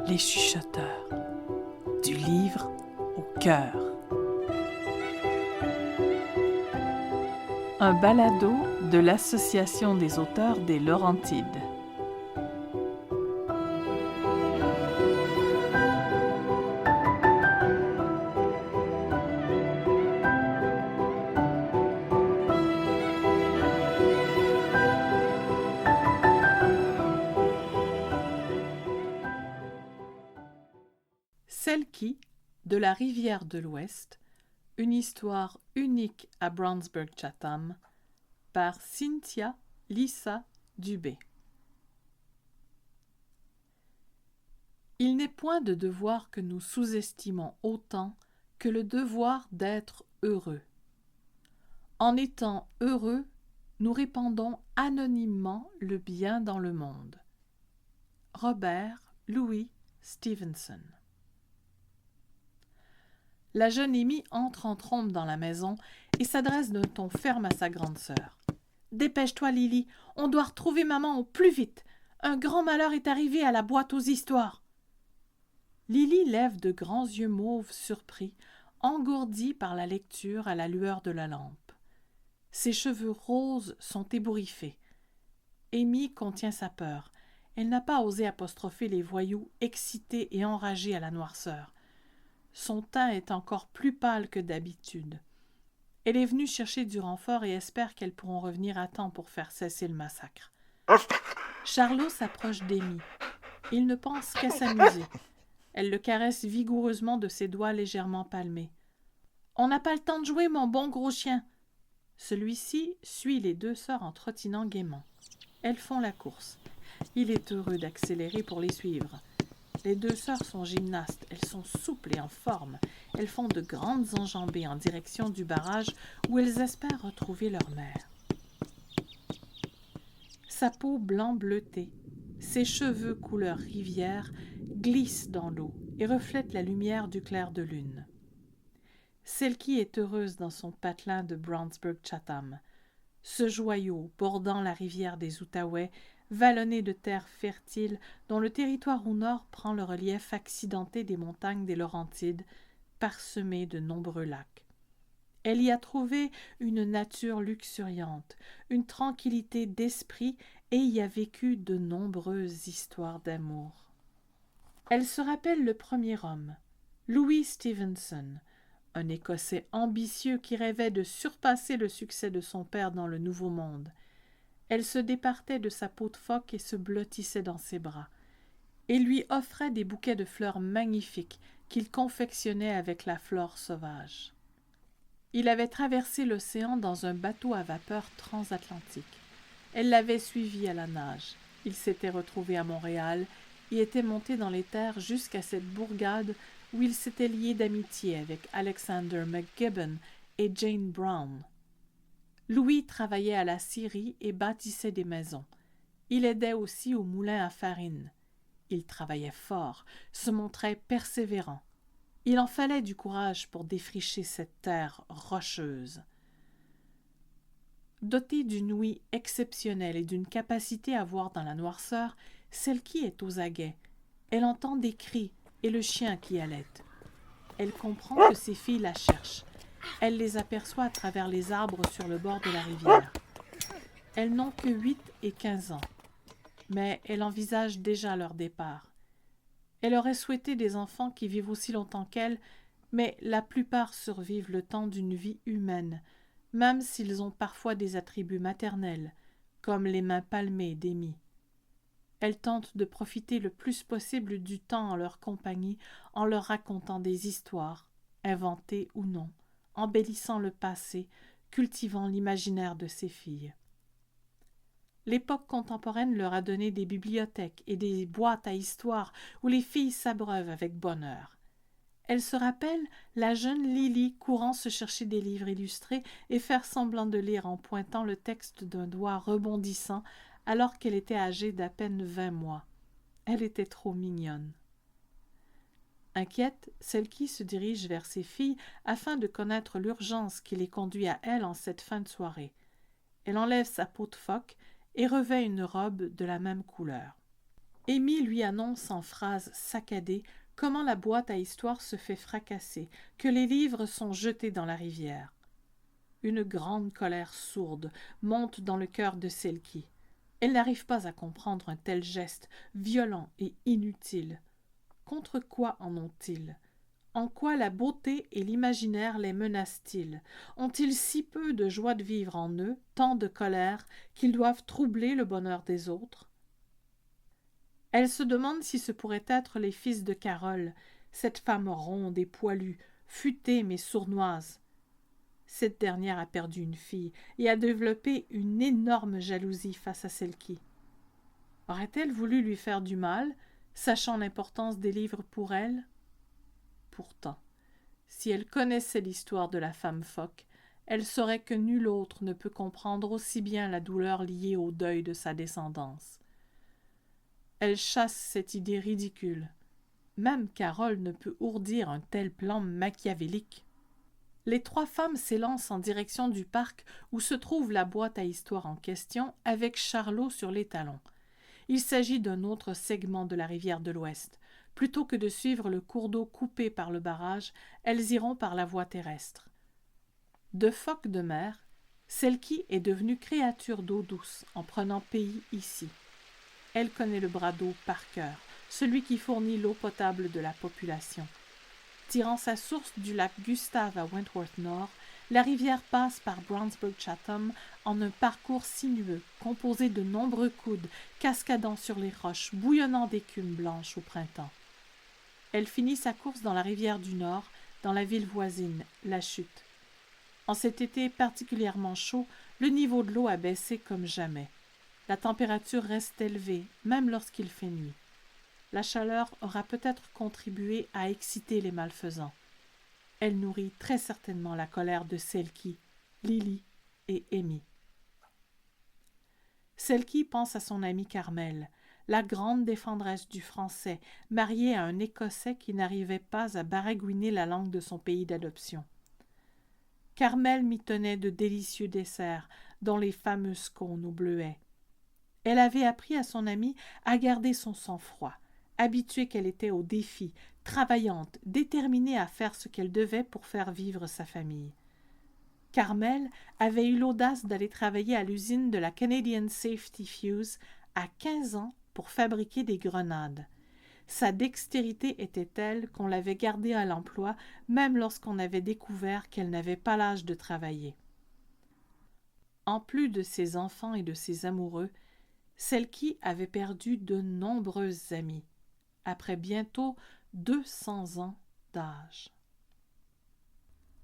les chuchoteurs, du livre au cœur. Un balado de l'Association des auteurs des Laurentides. Selkie, de la rivière de l'Ouest, une histoire unique à Brownsburg-Chatham, par Cynthia Lissa Dubé. Il n'est point de devoir que nous sous-estimons autant que le devoir d'être heureux. En étant heureux, nous répandons anonymement le bien dans le monde. Robert Louis Stevenson. La jeune Amy entre en trombe dans la maison et s'adresse d'un ton ferme à sa grande sœur. « Dépêche-toi, Lily, on doit retrouver maman au plus vite. Un grand malheur est arrivé à la boîte aux histoires. » Lily lève de grands yeux mauves surpris, engourdis par la lecture à la lueur de la lampe. Ses cheveux roses sont ébouriffés. Amy contient sa peur. Elle n'a pas osé apostropher les voyous excités et enragés à la noirceur. Son teint est encore plus pâle que d'habitude. Elle est venue chercher du renfort et espère qu'elles pourront revenir à temps pour faire cesser le massacre. Charlot s'approche d'Amy. Il ne pense qu'à s'amuser. Elle le caresse vigoureusement de ses doigts légèrement palmés. « On n'a pas le temps de jouer, mon bon gros chien !» Celui-ci suit les deux sœurs en trottinant gaiement. Elles font la course. Il est heureux d'accélérer pour les suivre. Les deux sœurs sont gymnastes, elles sont souples et en forme. Elles font de grandes enjambées en direction du barrage où elles espèrent retrouver leur mère. Sa peau blanc bleuté, ses cheveux couleur rivière glissent dans l'eau et reflètent la lumière du clair de lune. Selkie est heureuse dans son patelin de Brownsburg-Chatham. Ce joyau bordant la rivière des Outaouais, vallonné de terres fertiles dont le territoire au nord prend le relief accidenté des montagnes des Laurentides, parsemé de nombreux lacs. Elle y a trouvé une nature luxuriante, une tranquillité d'esprit et y a vécu de nombreuses histoires d'amour. Elle se rappelle le premier homme, Louis Stevenson, un Écossais ambitieux qui rêvait de surpasser le succès de son père dans le Nouveau Monde. Elle se départait de sa peau de phoque et se blottissait dans ses bras, et lui offrait des bouquets de fleurs magnifiques qu'il confectionnait avec la flore sauvage. Il avait traversé l'océan dans un bateau à vapeur transatlantique. Elle l'avait suivi à la nage. Il s'était retrouvé à Montréal et était monté dans les terres jusqu'à cette bourgade où il s'était lié d'amitié avec Alexander McGibbon et Jane Brown. Louis travaillait à la scierie et bâtissait des maisons. Il aidait aussi au moulin à farine. Il travaillait fort, se montrait persévérant. Il en fallait du courage pour défricher cette terre rocheuse. Dotée d'une ouïe exceptionnelle et d'une capacité à voir dans la noirceur, Selkie est aux aguets. Elle entend des cris et le chien qui allaite. Elle comprend que ses filles la cherchent. Elle les aperçoit à travers les arbres sur le bord de la rivière. Elles n'ont que 8 et 15 ans, mais elle envisage déjà leur départ. Elle aurait souhaité des enfants qui vivent aussi longtemps qu'elle, mais la plupart survivent le temps d'une vie humaine, même s'ils ont parfois des attributs maternels, comme les mains palmées d'Amy. Elle tente de profiter le plus possible du temps en leur compagnie en leur racontant des histoires, inventées ou non, embellissant le passé, cultivant l'imaginaire de ses filles. L'époque contemporaine leur a donné des bibliothèques et des boîtes à histoires où les filles s'abreuvent avec bonheur. Elle se rappelle la jeune Lily courant se chercher des livres illustrés et faire semblant de lire en pointant le texte d'un doigt rebondissant alors qu'elle était âgée d'à peine 20 mois. Elle était trop mignonne. Inquiète, Selkie se dirige vers ses filles afin de connaître l'urgence qui les conduit à elle en cette fin de soirée. Elle enlève sa peau de phoque et revêt une robe de la même couleur. Amy lui annonce en phrases saccadées comment la boîte à histoires se fait fracasser, que les livres sont jetés dans la rivière. Une grande colère sourde monte dans le cœur de Selkie. Elle n'arrive pas à comprendre un tel geste, violent et inutile. Contre quoi en ont-ils? En quoi la beauté et l'imaginaire les menacent-ils? Ont-ils si peu de joie de vivre en eux, tant de colère, qu'ils doivent troubler le bonheur des autres? Elle se demande si ce pourraient être les fils de Carole, cette femme ronde et poilue, futée mais sournoise. Cette dernière a perdu une fille et a développé une énorme jalousie face à Selkie. Aurait-elle voulu lui faire du mal, sachant l'importance des livres pour elle? Pourtant, si elle connaissait l'histoire de la femme phoque, elle saurait que nul autre ne peut comprendre aussi bien la douleur liée au deuil de sa descendance. Elle chasse cette idée ridicule. Même Carole ne peut ourdir un tel plan machiavélique. Les trois femmes s'élancent en direction du parc où se trouve la boîte à histoires en question avec Charlot sur les talons. Il s'agit d'un autre segment de la rivière de l'Ouest. Plutôt que de suivre le cours d'eau coupé par le barrage, elles iront par la voie terrestre. De phoque de mer, Selkie est devenue créature d'eau douce en prenant pays ici. Elle connaît le bras d'eau par cœur, celui qui fournit l'eau potable de la population. Tirant sa source du lac Gustave à Wentworth Nord, la rivière passe par Brownsburg-Chatham en un parcours sinueux, composé de nombreux coudes, cascadant sur les roches, bouillonnant d'écume blanche au printemps. Elle finit sa course dans la rivière du Nord, dans la ville voisine, La Chute. En cet été particulièrement chaud, le niveau de l'eau a baissé comme jamais. La température reste élevée, même lorsqu'il fait nuit. La chaleur aura peut-être contribué à exciter les malfaisants. Elle nourrit très certainement la colère de Selkie, Lily et Amy. Selkie pense à son amie Carmel, la grande défendresse du français, mariée à un Écossais qui n'arrivait pas à baragouiner la langue de son pays d'adoption. Carmel m'y tenait de délicieux desserts, dont les fameux scones au bleuet. Elle avait appris à son amie à garder son sang-froid, habituée qu'elle était au défi, travaillante, déterminée à faire ce qu'elle devait pour faire vivre sa famille. Carmel avait eu l'audace d'aller travailler à l'usine de la Canadian Safety Fuse à 15 ans pour fabriquer des grenades. Sa dextérité était telle qu'on l'avait gardée à l'emploi même lorsqu'on avait découvert qu'elle n'avait pas l'âge de travailler. En plus de ses enfants et de ses amoureux, Selkie avait perdu de nombreuses amies, après bientôt 200 ans d'âge.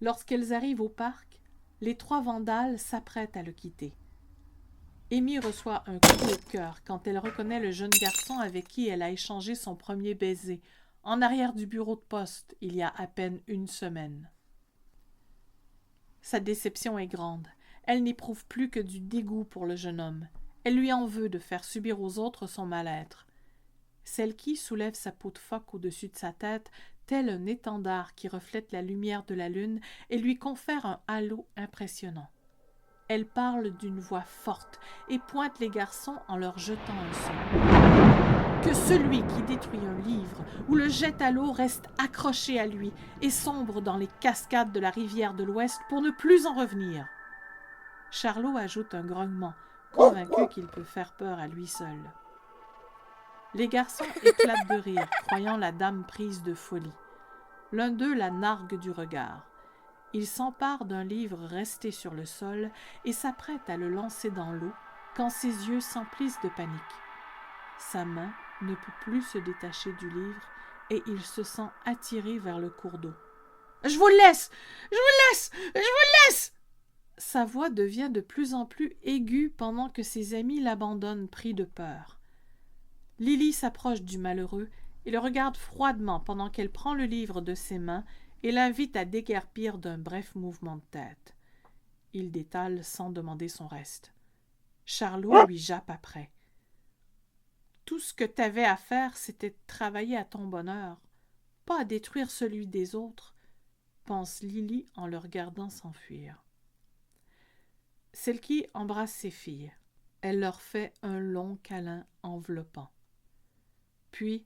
Lorsqu'elles arrivent au parc, les trois vandales s'apprêtent à le quitter. Amy reçoit un coup au cœur quand elle reconnaît le jeune garçon avec qui elle a échangé son premier baiser, en arrière du bureau de poste, il y a à peine une semaine. Sa déception est grande. Elle n'éprouve plus que du dégoût pour le jeune homme. Elle lui en veut de faire subir aux autres son mal-être. Selkie soulève sa peau de phoque au-dessus de sa tête, tel un étendard qui reflète la lumière de la lune et lui confère un halo impressionnant. Elle parle d'une voix forte et pointe les garçons en leur jetant un son. Que celui qui détruit un livre ou le jette à l'eau reste accroché à lui et sombre dans les cascades de la rivière de l'Ouest pour ne plus en revenir. Charlot ajoute un grognement, convaincu qu'il peut faire peur à lui seul. Les garçons éclatent de rire, croyant la dame prise de folie. L'un d'eux la nargue du regard. Il s'empare d'un livre resté sur le sol et s'apprête à le lancer dans l'eau quand ses yeux s'emplissent de panique. Sa main ne peut plus se détacher du livre et il se sent attiré vers le cours d'eau. « Je vous laisse! Je vous laisse! Je vous laisse !» Sa voix devient de plus en plus aiguë pendant que ses amis l'abandonnent pris de peur. Lily s'approche du malheureux et le regarde froidement pendant qu'elle prend le livre de ses mains et l'invite à déguerpir d'un bref mouvement de tête. Il détale sans demander son reste. Charlot lui jappe après. « Tout ce que t'avais à faire, c'était de travailler à ton bonheur, pas à détruire celui des autres, » pense Lily en le regardant s'enfuir. Selkie embrasse ses filles. Elle leur fait un long câlin enveloppant. Puis,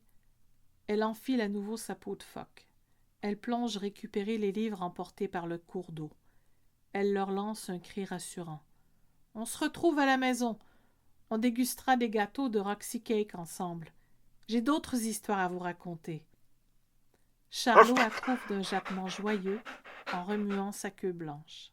elle enfile à nouveau sa peau de phoque. Elle plonge récupérer les livres emportés par le cours d'eau. Elle leur lance un cri rassurant. « On se retrouve à la maison. On dégustera des gâteaux de Roxy Cake ensemble. J'ai d'autres histoires à vous raconter. » Charlot approuve d'un jappement joyeux en remuant sa queue blanche.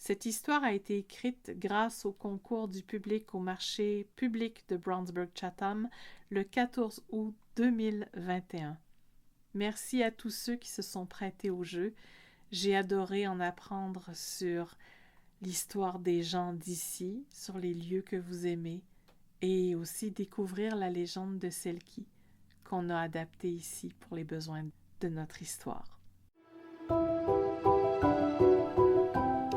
Cette histoire a été écrite grâce au concours du public au marché public de Brownsburg-Chatham le 14 août 2021. Merci à tous ceux qui se sont prêtés au jeu. J'ai adoré en apprendre sur l'histoire des gens d'ici, sur les lieux que vous aimez, et aussi découvrir la légende de Selkie qu'on a adaptée ici pour les besoins de notre histoire.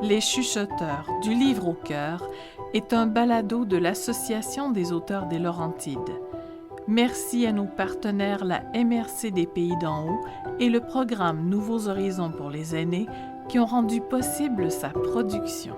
Les Chuchoteurs, du livre au cœur, est un balado de l'Association des auteurs des Laurentides. Merci à nos partenaires la MRC des Pays d'en haut et le programme Nouveaux Horizons pour les aînés qui ont rendu possible sa production.